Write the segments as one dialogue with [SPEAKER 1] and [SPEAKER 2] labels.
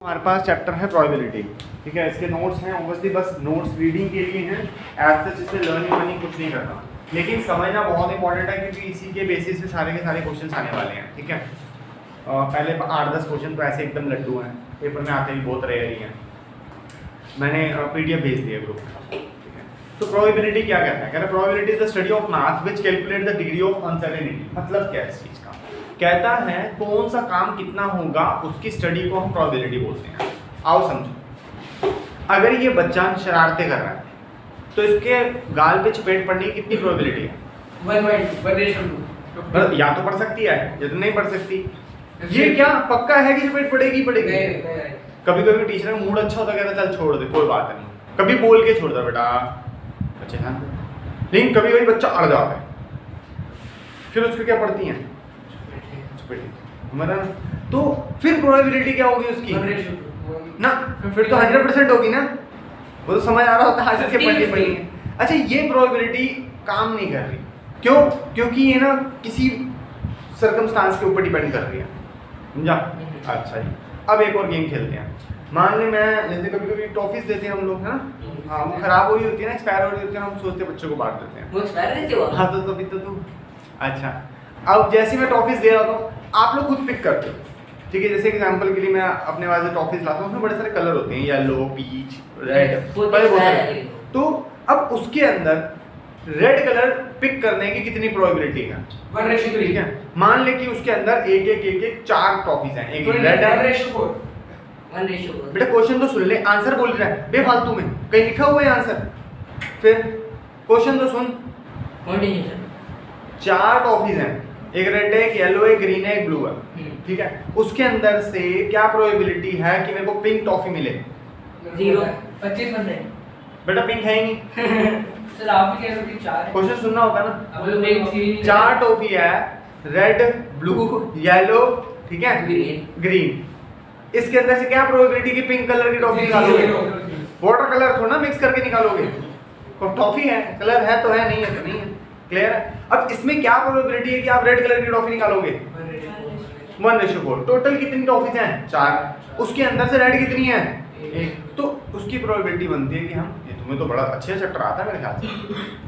[SPEAKER 1] हमारे पास चैप्टर है प्रोबेबिलिटी, ठीक है। इसके नोट्स हैं, ऑब्वियसली बस नोट्स रीडिंग के लिए हैं, एज सच इसमें लर्निंग वर्निंग कुछ नहीं करना, लेकिन समझना बहुत इंपॉर्टेंट है क्योंकि इसी के बेसिस पे सारे के सारे क्वेश्चन आने वाले हैं, ठीक है। पहले 8-10 क्वेश्चन तो ऐसे एकदम लड्डू हैं, पेपर में आते ही बहुत रेयर ही हैं। मैंने PDF भेज दिया ग्रुप में, ठीक है। तो प्रोबेबिलिटी क्या कहता है? कह रहा है probability is the study of math which calculate the degree of uncertainty. मतलब क्या है इस चीज़ का? कहता है कौन सा काम कितना होगा उसकी स्टडी को हम प्रोबेबिलिटी बोलते हैं। आओ समझो, अगर ये बच्चा शरारतें कर रहा है तो इसके गाल पे चपेट पड़ने की कितनी प्रोबेबिलिटी है? 1/2। या तो पड़ सकती है या तो नहीं पड़ सकती। ये क्या पक्का है कि चपेट पड़ेगी? कभी कभी टीचर का मूड अच्छा होता है, कहता चल छोड़ दे कोई बात नहीं, कभी बोल के छोड़ दो बेटा बच्चे ध्यान दो। लेकिन कभी कभी बच्चा अड़ जाता है, फिर उसको क्या पड़ती हैं? हमारा तो फिर प्रोबेबिलिटी क्या होगी उसकी ना? फिर तो 100% होगी ना। वो तो समझ आ रहा होता है हाजिर के पढ़नी पड़ी है। अच्छा, ये प्रोबेबिलिटी काम नहीं कर रही, क्यों? क्योंकि ये ना किसी सर्कमस्टांस के ऊपर डिपेंड कर रही है, समझा? अच्छा जी, अब एक और गेम खेलते हैं। मान लें मैं, जैसे कभी कभी टॉफीज देते हैं हम लोग, है ना? हाँ, वो खराब हो रही होती है ना, एक्सपायर हो रही होती है, हम सोचते हैं बच्चों को बांट देते हैं।
[SPEAKER 2] वो एक्सपायर रहते हो?
[SPEAKER 1] हाँ, तो तभी तो तुम। अच्छा, अब जैसे मैं टॉफीज दे रहा हूँ, आप लोग खुद पिक करते हो, ठीक है। जैसे एग्जांपल के लिए मैं अपने पास जो टॉफीज लाता हूँ उसमें बड़े सारे कलर होते हैं, येलो, पीच, रेड, बड़े बहुत सारे। तो अब उसके अंदर रेड कलर पिक करने की कितनी प्रोबेबिलिटी है?
[SPEAKER 2] 1/3।
[SPEAKER 1] ठीक है, मान ले कि उसके अंदर एक 4 टॉफीज हैं, एक रेड है।
[SPEAKER 2] 1/4।
[SPEAKER 1] बेटा क्वेश्चन तो सुन ले, आंसर बोल रहा है बेफालतू में, कहीं लिखा हुआ है आंसर? फिर क्वेश्चन तो सुन। 4 टॉफीज हैं, एक रेड है, एक येलो है, एक ग्रीन है, एक ब्लू है, ठीक है। उसके अंदर से क्या प्रोबेबिलिटी है कि मेरे को पिंक टॉफी मिले?
[SPEAKER 2] 0। 25%।
[SPEAKER 1] बेटा पिंक है ही नहीं।
[SPEAKER 2] सर आप भी कह रहे हो कि 4 है।
[SPEAKER 1] क्वेश्चन सुनना होता है ना।
[SPEAKER 2] अब तो एक
[SPEAKER 1] 4 टॉफी है, रेड, ब्लू, येलो, ठीक है, ग्रीन। इसके अंदर से क्या प्रोबेबिलिटी कि पिंक कलर की टॉफी निकालोगे? वाटर कलर थोड़ा ना मिक्स करके निकालोगे, तो टॉफी है, कलर है तो है, नहीं है तो नहीं है। क्लियर है? अब इसमें क्या प्रोबेबिलिटी है कि आप रेड कलर की टॉफी निकालोगे? 1/4। टोटल कितनी टॉफीज हैं? 4। उसके अंदर से रेड कितनी है? 1। तो उसकी प्रोबेबिलिटी बनती है कि हम, ये तुम्हें तो बड़ा अच्छे चैप्टर आता है मेरे ख्याल से,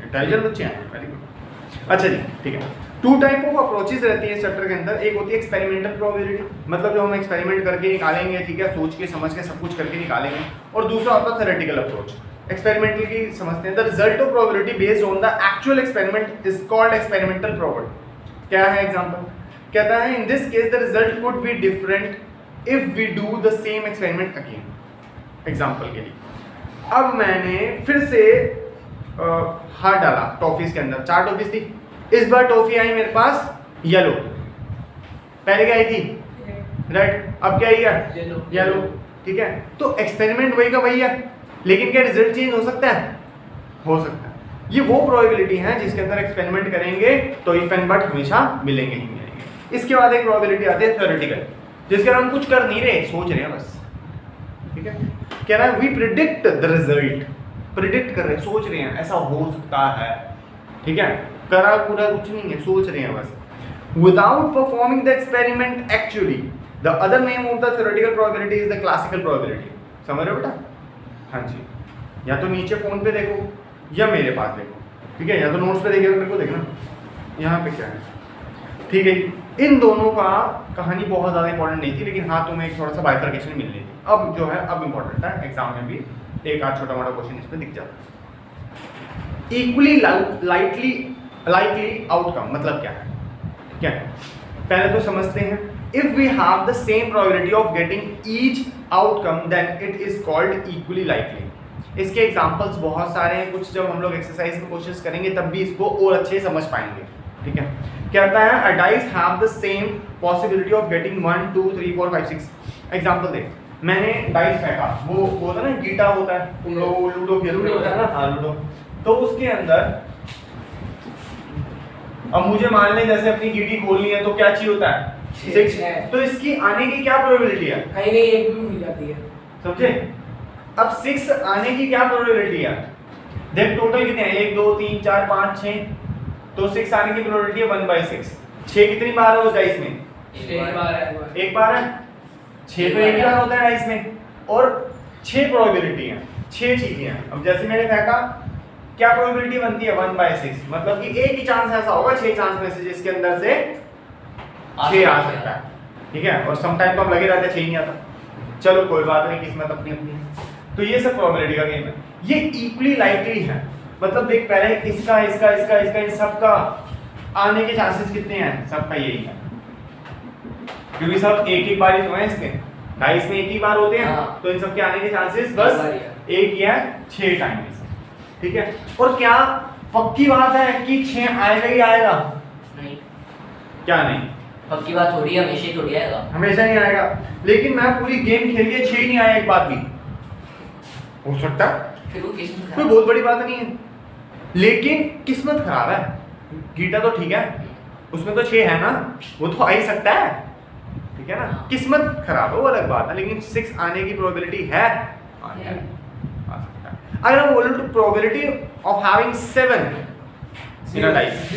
[SPEAKER 1] इंटेलिजेंट बच्चे हैं, वेरी गुड। अच्छा जी, ठीक है। 2 टाइप ऑफ अप्रोचेज रहती है इस चैप्टर के अंदर। एक होती है एक्सपेरिमेंटल प्रोबेबिलिटी, मतलब जो हम एक्सपेरिमेंट करके निकालेंगे, ठीक है, सोच के समझ के सब कुछ करके निकालेंगे। और दूसरा होता है थ्योरेटिकल अप्रोच। एक्सपेरिमेंटल की समझते हैं। The result of probability based on the actual experiment is called experimental probability. क्या है एग्जांपल? कहता है in this case the result could be different if we do the same experiment again. Example के लिए, अब मैंने फिर से हाथ डाला टॉफीज के अंदर, 4 टॉफीज थी, इस बार टॉफी आई मेरे पास येलो, पहले क्या आई थी? रेड, अब क्या आई है? येलो, ठीक है। तो एक्सपेरिमेंट वही का वही है, लेकिन क्या रिजल्ट चेंज हो सकता है? हो सकता है। ये वो प्रोबेबिलिटी है जिसके अंदर एक्सपेरिमेंट करेंगे तो इफ एंड बट हमेशा मिलेंगे ही मिलेंगे। इसके बाद एक प्रोबेबिलिटी आती है थ्योरेटिकल, जिसके अंदर हम कुछ कर नहीं रहे, सोच रहे हैं बस, ठीक है। कह रहा है we predict the result, predict कर रहे हैं, सोच रहे हैं ऐसा हो सकता है, ठीक है। करा पूरा कुछ नहीं है, सोच रहे हैं बस। Without performing the experiment actually, the other name of the theoretical probability is the classical probability. समझ रहे हो बेटा? हाँ जी, या तो नीचे फोन पे देखो या मेरे पास देखो, ठीक है, या तो नोट्स पे देखिए, मेरे को देखना यहाँ पे क्या है, ठीक है। इन दोनों का कहानी बहुत ज़्यादा इंपॉर्टेंट नहीं थी, लेकिन हाँ तुम्हें एक थोड़ा सा बाइफर्केशन मिल रही थी। अब जो है अब इंपॉर्टेंट है, एग्जाम में भी एक आध छोटा मोटा क्वेश्चन इसमें दिख जाता है। इक्वली लाइकली आउटकम मतलब क्या है? क्या है? पहले तो समझते हैं। If we have the same probability of getting each outcome then it is called equally likely. इसके एग्जांपल्स बहुत सारे हैं, कुछ जब हम लोग एक्सरसाइज में कोशिश करेंगे तब भी इसको और अच्छे से समझ पाएंगे, ठीक है। कहता है अ dice have the same possibility of getting 1 2 3 4 5 6। Example देख, मैंने डाइस फेंका, वो होता है ना गीटा होता है, तुम लोग लूडो खेलते होता है ना, हाँ लूडो। तो उसके अंदर अब मुझे मान लें जैसे अपनी गीटी खोलनी है तो क्या चाहिए होता है? 6। तो इसकी आने की क्या प्रोबेबिलिटी है?
[SPEAKER 2] कहीं कहीं एक भी मिल जाती है,
[SPEAKER 1] समझे? अब 6 आने की क्या प्रोबेबिलिटी है? देख टोटल कितने हैं, 1 2 3 4 5 6, तो 6 आने की प्रोबेबिलिटी है 1/6। 6 कितनी बार है उस डाइस में?
[SPEAKER 2] एक बार है।
[SPEAKER 1] एक बार है। 6 तो एक ही बार होता है डाइस में, और 6 प्रोबेबिलिटी है, 6 चीजें हैं। अब जैसे मैंने फेंका, क्या प्रोबेबिलिटी बनती है 1/6, मतलब कि एक ही चांस ऐसा होगा 6 चांस में से जिसके अंदर से 6 आ सकता है, ठीक है। और सम टाइम तो हम लगे रहते हैं 6 नहीं आता, चलो कोई बात नहीं, किस्मत अपनी अपनी है। तो ये सब प्रोबेबिलिटी का गेम है, ये इक्वली लाइकली है, मतलब देख पहले इसका इसका इसका इसका इन सब का आने के चांसेस कितने हैं, सबका यही है, क्योंकि सब एक एक बार ही तो है इसके, डाइस में एक ही बार होते हैं।
[SPEAKER 2] हाँ।
[SPEAKER 1] तो इन सब के आने के चांसेस बस एक या 6 टाइम्स, ठीक है। और क्या पक्की बात है कि 6 आएगा ही आएगा?
[SPEAKER 2] नहीं,
[SPEAKER 1] क्या नहीं,
[SPEAKER 2] पक्की बात थोड़ी है, हमेशा ही थोड़ी आएगा।
[SPEAKER 1] हमेशा नहीं आएगा, लेकिन मैं पूरी गेम खेल के 6 नहीं आया एक बार भी, हो सकता है,
[SPEAKER 2] फिर वो किस्मत
[SPEAKER 1] कोई बहुत बड़ी बात नहीं है, लेकिन किस्मत खराब है। गीता तो ठीक है, उसमें तो 6 है ना, वो तो आ ही सकता है, ठीक है ना। किस्मत खराब है वो अलग बात है, लेकिन 6 आने की प्रोबेबिलिटी है, आ सकता है। अगर हम बोले तो probability of having 7 in a dice,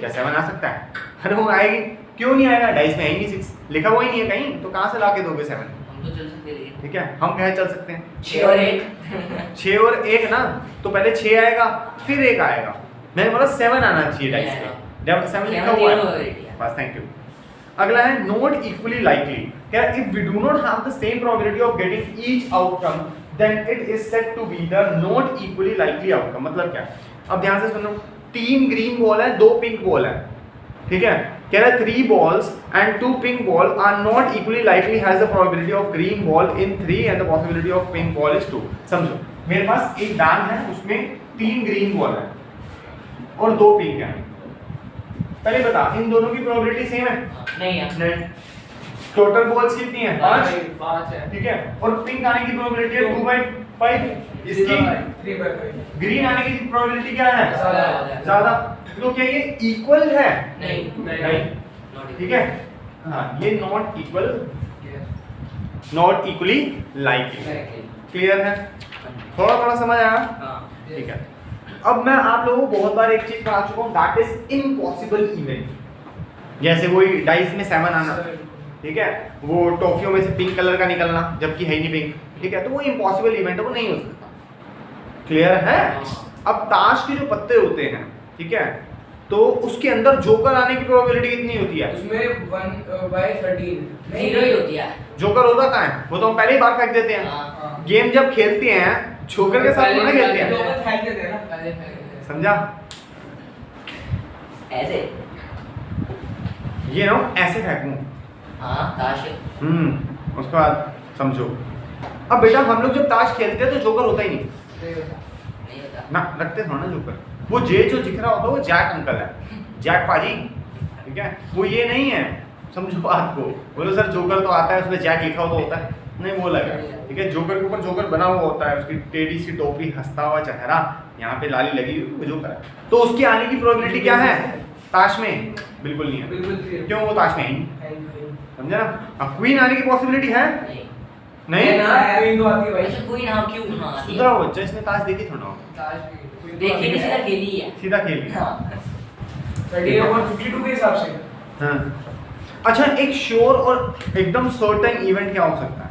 [SPEAKER 1] क्या 7 आ सकता है? अरे वो आएगी, क्यों नहीं आएगा? डाइस में है ही नहीं 6, लिखा हुआ ही नहीं है कहीं, तो कहाँ से लाके दोगे 7?
[SPEAKER 2] हम तो चल सकते हैं,
[SPEAKER 1] ठीक है, हम कहे चल सकते हैं
[SPEAKER 2] 6 और 1
[SPEAKER 1] 6 और 1 ना, तो पहले 6 आएगा फिर 1 आएगा, मैंने बोला 7 आना चाहिए डाइस पे, जब 7 लिखा हुआ है बस, थैंक यू। अगला है नॉट इक्वली लाइकली, क्या if we do not have the same probability of getting each outcome then it is said to be the not equally likely outcome. मतलब क्या? अब ध्यान से सुनो, 3 ग्रीन बॉल है, 2 पिंक बॉल है, ठीक है। कह रहा है 3 balls and 2 pink ball are not equally likely has the probability of green ball in 3 and the possibility of pink ball is 2। समझो, मेरे पास एक दान है, उसमें 3 ग्रीन बॉल है और 2 पिंक है। पहले बता, इन दोनों की प्रोबेबिलिटी सेम है?
[SPEAKER 2] नहीं है,
[SPEAKER 1] नहीं। टोटल बॉल्स कितनी है?
[SPEAKER 2] 5 है,
[SPEAKER 1] ठीक है। और पिंक आने की प्रोबेबिलिटी है 2/5, इसकी
[SPEAKER 2] 3/5।
[SPEAKER 1] ग्रीन आने की प्रोबेबिलिटी क्या है?
[SPEAKER 2] ज़्यादा।
[SPEAKER 1] ज्यादा। तो क्या ये इक्वल है?
[SPEAKER 2] नहीं,
[SPEAKER 1] ठीक है। हाँ, ये not equal, not equally likely, clear है? थोड़ा थोड़ा समझ आया? ठीक है। अब मैं आप लोगों को बहुत बार एक चीज बता चुका हूँ, दैट इज इम्पॉसिबल इवेंट। जैसे वही डाइस में 7 आना, ठीक है, वो टॉफियों में से पिंक कलर का निकलना जबकि है ही नहीं पिंक, ठीक है, तो वो इम्पॉसिबल इवेंट है, वो नहीं हो सकता, क्लियर है? अब ताश के जो पत्ते होते हैं, ठीक है, तो उसके अंदर जोकर आने की प्रोबेबिलिटी कितनी होती है?
[SPEAKER 3] उसमें 1/13
[SPEAKER 2] 0 ही होती है।
[SPEAKER 1] जोकर होता कहाँ है? वो तो हम पहले ही बार फेंक देते हैं।
[SPEAKER 2] हाँ।
[SPEAKER 1] गेम जब खेलते हैं जोकर के साथ थोड़ा खेलते हैं,
[SPEAKER 3] जोकर फेंक देते हैं ना,
[SPEAKER 1] समझा?
[SPEAKER 2] ऐसे
[SPEAKER 1] ये ना ऐसे फेंकूं,
[SPEAKER 2] हाँ, ताश।
[SPEAKER 1] उसके बाद समझो। अब बेटा हम लोग जब ताश खेलते हैं तो जोकर होता ही नहीं
[SPEAKER 2] नहीं होता।
[SPEAKER 1] ना, रखते थोड़ा ना जोकर, वो जे जो दिख रहा होता है वो जैक अंकल है, जैक पाजी, ठीक है, वो ये नहीं है, समझो बात को। बोलो सर जोकर तो आता है, उसमें जैक लिखा हुआ तो होता है नहीं, वो लगा, ठीक है। जोकर के ऊपर जोकर बना हुआ होता है, उसकी टेढ़ी सी टोपी, हंसता हुआ चेहरा, यहाँ पे लाली लगी हुई, वो जोकर है। तो उसके आने की प्रोबेबिलिटी क्या है ताश में? बिल्कुल नहीं है।
[SPEAKER 3] बिल्कुल
[SPEAKER 1] क्यों? वो ताश में है ही नहीं, समझा ना? अब क्वीन आने की पॉसिबिलिटी है?
[SPEAKER 2] नहीं,
[SPEAKER 1] नहीं
[SPEAKER 3] ना क्वीन तो आती है भाई,
[SPEAKER 2] ऐसे कोई ना क्यों? हाँ, आती
[SPEAKER 1] सुधरा
[SPEAKER 2] है।
[SPEAKER 1] हो बच्चा, इसने ताश देखी थोड़ा,
[SPEAKER 3] ताश की
[SPEAKER 2] देखिए नहीं, सीधा खेली है।
[SPEAKER 1] सीधा खेल लिया।
[SPEAKER 2] हाँ।
[SPEAKER 3] 32 के हिसाब से।
[SPEAKER 1] हाँ। अच्छा, एक श्योर और एकदम सर्टेन इवेंट क्या हो सकता है?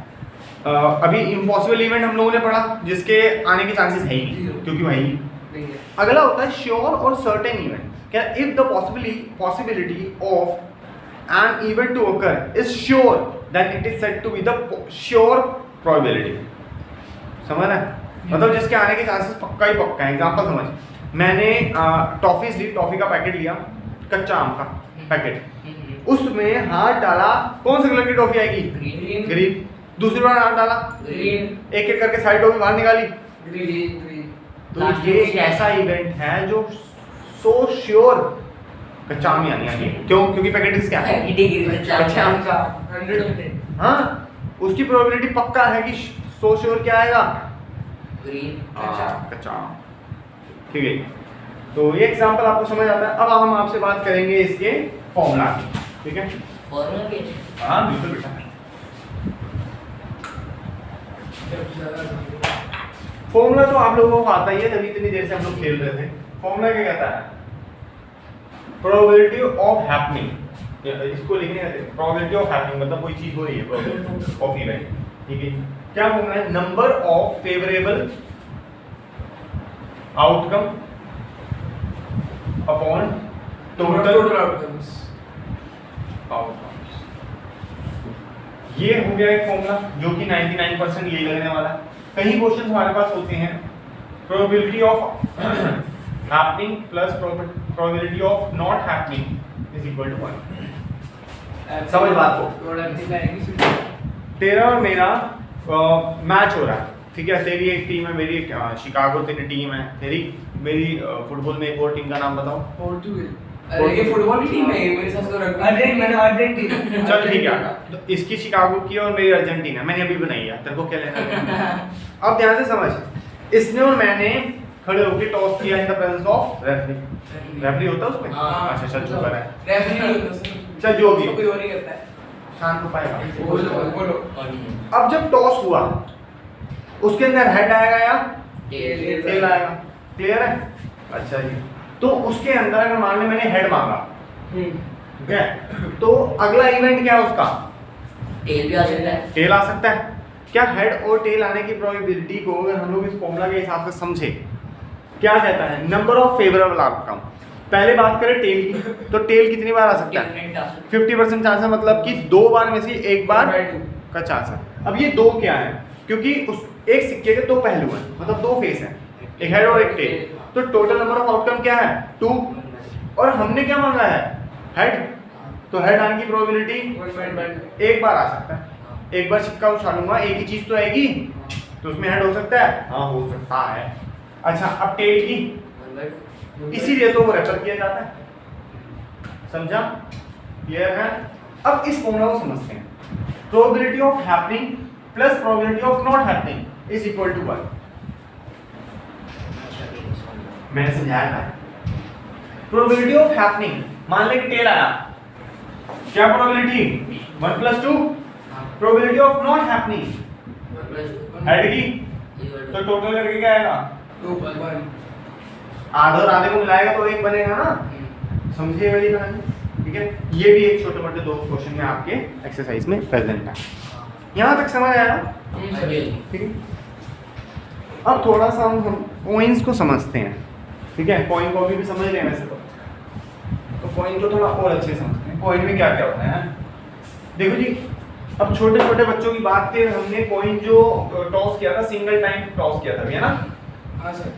[SPEAKER 1] अभी इम्पॉसिबल इवेंट हम लोगों ने पढ़ा जिसके आने के चांसेस है ही नहीं, क्योंकि वही
[SPEAKER 3] नहीं है।
[SPEAKER 1] अगला होता है श्योर और सर्टेन इवेंट। क्या if the possibility of an event to occur is sure then it is said to be the sure probability. समझ रहे? मतलब जिसके आने के चांसेस पक्का ही पक्का है। एग्जांपल समझ, मैंने टॉफीज ली, टॉफी का पैकेट लिया, कच्चा आम का पैकेट, उसमें हाथ डाला, कौन से कलर की टॉफी आएगी?
[SPEAKER 2] ग्रीन।
[SPEAKER 1] ग्रीन। दूसरी बार हाथ डाला,
[SPEAKER 3] ग्रीन
[SPEAKER 1] एक एक करके सारी टॉफी बाहर निकाली।
[SPEAKER 3] ग्रीन
[SPEAKER 1] तो
[SPEAKER 2] Last
[SPEAKER 1] ये
[SPEAKER 2] में
[SPEAKER 1] एक
[SPEAKER 2] क्या है?
[SPEAKER 1] ऐसा इवेंट है जो सो श्योर कच्चा आम ही आनी है। क्यों? क्योंकि पैकेट इसका है
[SPEAKER 2] अच्छा।
[SPEAKER 1] आम का।
[SPEAKER 3] 100
[SPEAKER 1] हाँ, उसकी प्रोबेबिलिटी पक्का है कि सो श्योर क्या आएगा?
[SPEAKER 2] ग्रीन।
[SPEAKER 1] कच्चा आम। ठीक है, तो ये एग्जांपल आपको समझ आता है। अब हम आपसे बात करेंगे इसके फॉर्मूला की, ठीक है?
[SPEAKER 2] फॉर्मूला के
[SPEAKER 1] हाँ बिल्कुल बेटा। फॉर्मूला तो आप लोगों को आता ही है, तभी इतनी देर से हम लोग खेल रहे थे। फॉर्मूला क्या कहता है? प्रोबेबिलिटी ऑफ हैपनिंग, इसको लिखने का प्रोबेबिलिटी ऑफ हैपनिंग मतलब कोई चीज हो रही है ऑफ इवेंट, ठीक है। क्या फॉर्मूला है? Number of favourable outcome upon total
[SPEAKER 3] outcomes.
[SPEAKER 1] Outcomes. ये हो गया एक फॉर्मूला जो कि 99% यही लगने वाला है। कई क्वेश्चंस हमारे पास होते हैं probability of happening plus probability of not happening is equal to 1। समझ बात को? तेरा और मेरा मैच हो रहा है, ठीक है। तेरी एक टीम है, मेरी एक शिकागो तेरी टीम है, तेरी मेरी फुटबॉल में एक और टीम का नाम बताओ।
[SPEAKER 3] पोर्टुगल। अरे ये फुटबॉल की टीम है, मेरे साथ तो रग्बी। अर्जेंटीना।
[SPEAKER 1] चल ठीक है, तो इसकी शिकागो की और मेरी अर्जेंटीना, मैंने अभी बनाई है, तेरे को क्या लेना? अब ध्यान से समझ, इसने और मैंने खड़े होकर टॉस किया in the presence of referee. Referee होता है उसमें?
[SPEAKER 3] हाँ।
[SPEAKER 1] अच्छा चल चुका है,
[SPEAKER 3] रेफरी नहीं होता सर।
[SPEAKER 1] चल जो भी,
[SPEAKER 3] कोई और नहीं करता है।
[SPEAKER 1] शांत हो पाएगा।
[SPEAKER 3] बोलो।
[SPEAKER 1] अब जब टॉस हुआ उसके अंदर हेड आएगा या
[SPEAKER 2] टेल।
[SPEAKER 1] टेल आएगा, क्लियर है? अच्छा जी, तो उसके अंदर अगर मान ले मैंने हेड मांगा, ठीक है, तो अगला इवेंट क्या है उसका?
[SPEAKER 2] टेल भी आ सकता है।
[SPEAKER 1] टेल आ सकता है। क्या हेड और टेल आने की प्रोबेबिलिटी को अगर हम लोग इस फॉर्मूला के हिसाब से समझे, क्या कहता है? Number of favourable outcome. पहले बात करें टेल की, तो टेल कितनी बार आ सकता है?
[SPEAKER 2] डिफरेंट आ सकता
[SPEAKER 1] 50% चांस है, मतलब कि 2 बार में से एक बार का चांस है। अब ये 2 क्या है? क्योंकि उस एक सिक्के के 2 पहलू हैं, मतलब 2 फेस हैं, एक हेड और एक टेल। तो टोटल नंबर ऑफ आउटकम क्या है? 2। और हमने क्या मांगा है? हेड। तो हेड आने की प्रोबेबिलिटी एक बार आ सकता है। एक बार सिक्का उछालूंगा, एक ही चीज तो आएगी, तो उसमें हेड हो सकता है, हाँ हो सकता है। अच्छा, अब टेल की,
[SPEAKER 2] है।
[SPEAKER 1] इसीलिए तो वो रेफर किया जाता है, समझा? क्लियर है? अब इस फॉर्मूला को समझते हैं। Probability of happening plus probability of not happening is equal to 1। मैंने समझाया था। प्रोबेबिलिटी ऑफ हैपनिंग, मान ले कि टेल आया, क्या probability? 1 + 2। Probability of not happening, head की, तो टोटल करके क्या आएगा?
[SPEAKER 3] 2
[SPEAKER 1] आधे और आधे को मिलाएगा तो 1 बनेगा ना। समझिए वाली कहानी, ठीक है। ये भी एक छोटे मोटे 2 क्वेश्चन में आपके एक्सरसाइज में प्रेजेंट है। यहाँ तक समझ आया? ठीक है। अब थोड़ा सा हम पॉइंट्स को समझते हैं, ठीक है। पॉइंट को भी समझ रहे हैं वैसे तो पॉइंट को थोड़ा और अच्छे से समझते हैं। पॉइंट में क्या क्या होता है, देखो जी। अब छोटे छोटे बच्चों की बात की, हमने पॉइंट जो टॉस किया था, सिंगल टाइम टॉस किया था, है ना?
[SPEAKER 3] हाँ सर।